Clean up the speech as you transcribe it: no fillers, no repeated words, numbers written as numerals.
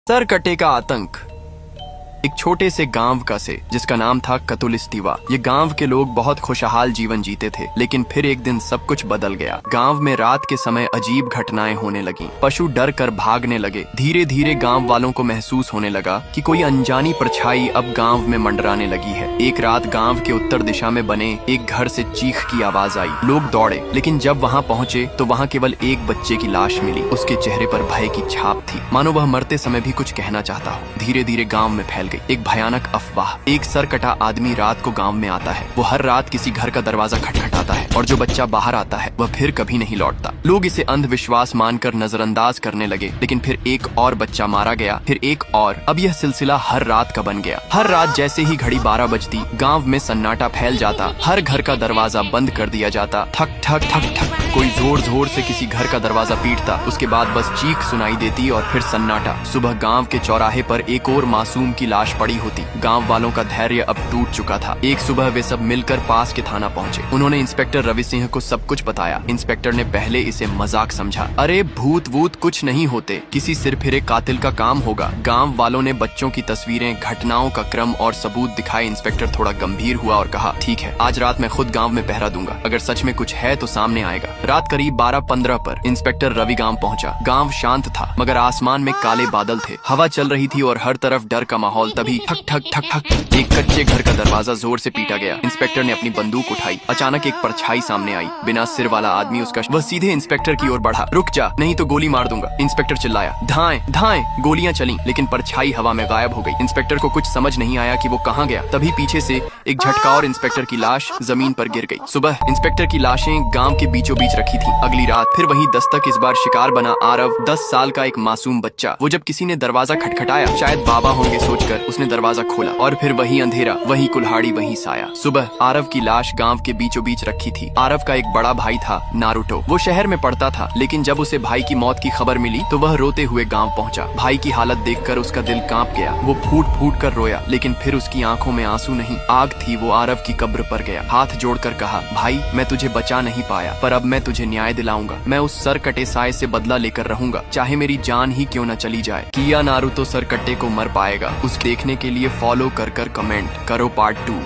सरकटे का आतंक। एक छोटे से गांव का से जिसका नाम था कतुलिस्तीवा। ये गांव के लोग बहुत खुशहाल जीवन जीते थे, लेकिन फिर एक दिन सब कुछ बदल गया। गांव में रात के समय अजीब घटनाएं होने लगी। पशु डर कर भागने लगे। धीरे धीरे गांव वालों को महसूस होने लगा कि कोई अनजानी परछाई अब गांव में मंडराने लगी है। एक रात गांव के उत्तर दिशा में बने एक घर से चीख की आवाज आई। लोग दौड़े, लेकिन जब वहां पहुंचे तो वहां केवल एक बच्चे की लाश मिली। उसके चेहरे पर भय की छाप थी, मानो वह मरते समय भी कुछ कहना चाहता हो। धीरे धीरे गांव में फैल गई एक भयानक अफवाह। एक सरकटा आदमी रात को गांव में आता है। वो हर रात किसी घर का दरवाजा खटखटाता है और जो बच्चा बाहर आता है वह फिर कभी नहीं लौटता। लोग इसे अंधविश्वास मानकर नजरअंदाज करने लगे, लेकिन फिर एक और बच्चा मारा गया, फिर एक और। अब यह सिलसिला हर रात का बन गया। हर रात जैसे ही घड़ी 12 बजती, गांव में सन्नाटा फैल जाता। हर घर का दरवाजा बंद कर दिया जाता। ठक ठक ठक ठक कोई जोर जोर से किसी घर का दरवाजा पीटता। उसके बाद बस चीख सुनाई देती और फिर सन्नाटा। सुबह गांव के चौराहे पर एक और मासूम की लाश पड़ी होती। गांव वालों का धैर्य अब टूट चुका था। एक सुबह वे सब मिलकर पास के थाना पहुंचे। उन्होंने इंस्पेक्टर रवि सिंह को सब कुछ बताया। इंस्पेक्टर ने पहले इसे मजाक समझा। अरे भूत वूत कुछ नहीं होते, किसी सिरफिरे कातिल का काम होगा। गांव वालों ने बच्चों की तस्वीरें, घटनाओं का क्रम और सबूत दिखाए। इंस्पेक्टर थोड़ा गंभीर हुआ और कहा, ठीक है, आज रात मैं खुद गाँव में पहरा दूंगा। अगर सच में कुछ है तो सामने आएगा। रात करीब 12:15 पर इंस्पेक्टर रवि गांव पहुंचा। गांव शांत था, मगर आसमान में काले बादल थे। हवा चल रही थी और हर तरफ डर का माहौल। तभी ठक ठक ठक ठक एक कच्चे घर का दरवाजा जोर से पीटा गया। इंस्पेक्टर ने अपनी बंदूक उठाई। अचानक एक परछाई सामने आई। बिना सिर वाला आदमी उसका वह सीधे इंस्पेक्टर की ओर बढ़ा। रुक जा, नहीं तो गोली मार दूंगा। इंस्पेक्टर चिल्लाया। धाएं धाएं गोलियां चली, लेकिन परछाई हवा में गायब हो गई। इंस्पेक्टर को कुछ समझ नहीं आया कि वो कहाँ गया। तभी पीछे से एक झटका और इंस्पेक्टर की लाश जमीन पर गिर गई। सुबह इंस्पेक्टर की लाशें गांव के बीचों बीच रखी थी। अगली रात फिर वही दस्तक। इस बार शिकार बना आरव, 10 साल का एक मासूम बच्चा। वो जब किसी ने दरवाजा खटखटाया, शायद बाबा होंगे सोचकर उसने दरवाजा खोला, और फिर वही अंधेरा, वही कुल्हाड़ी, वही साया। सुबह आरव की लाश गांव के बीचों बीच रखी थी। आरव का एक बड़ा भाई था, नारुतो। वो शहर में पढ़ता था, लेकिन जब उसे भाई की मौत की खबर मिली तो वह रोते हुए गांव पहुंचा। भाई की हालत देखकर उसका दिल कांप गया। वो फूट फूट कर रोया, लेकिन फिर उसकी आंखों में आंसू नहीं, आग थी। वो आरव की कब्र पर गया, हाथ जोड़कर कहा, भाई मैं तुझे बचा नहीं पाया, पर अब मैं तुझे न्याय दिलाऊंगा। मैं उस सरकटे साए से बदला लेकर रहूंगा, चाहे मेरी जान ही क्यों न चली जाए। किया नारुतो सरकटे को मर पाएगा। उस देखने के लिए फॉलो कर कमेंट करो पार्ट 2।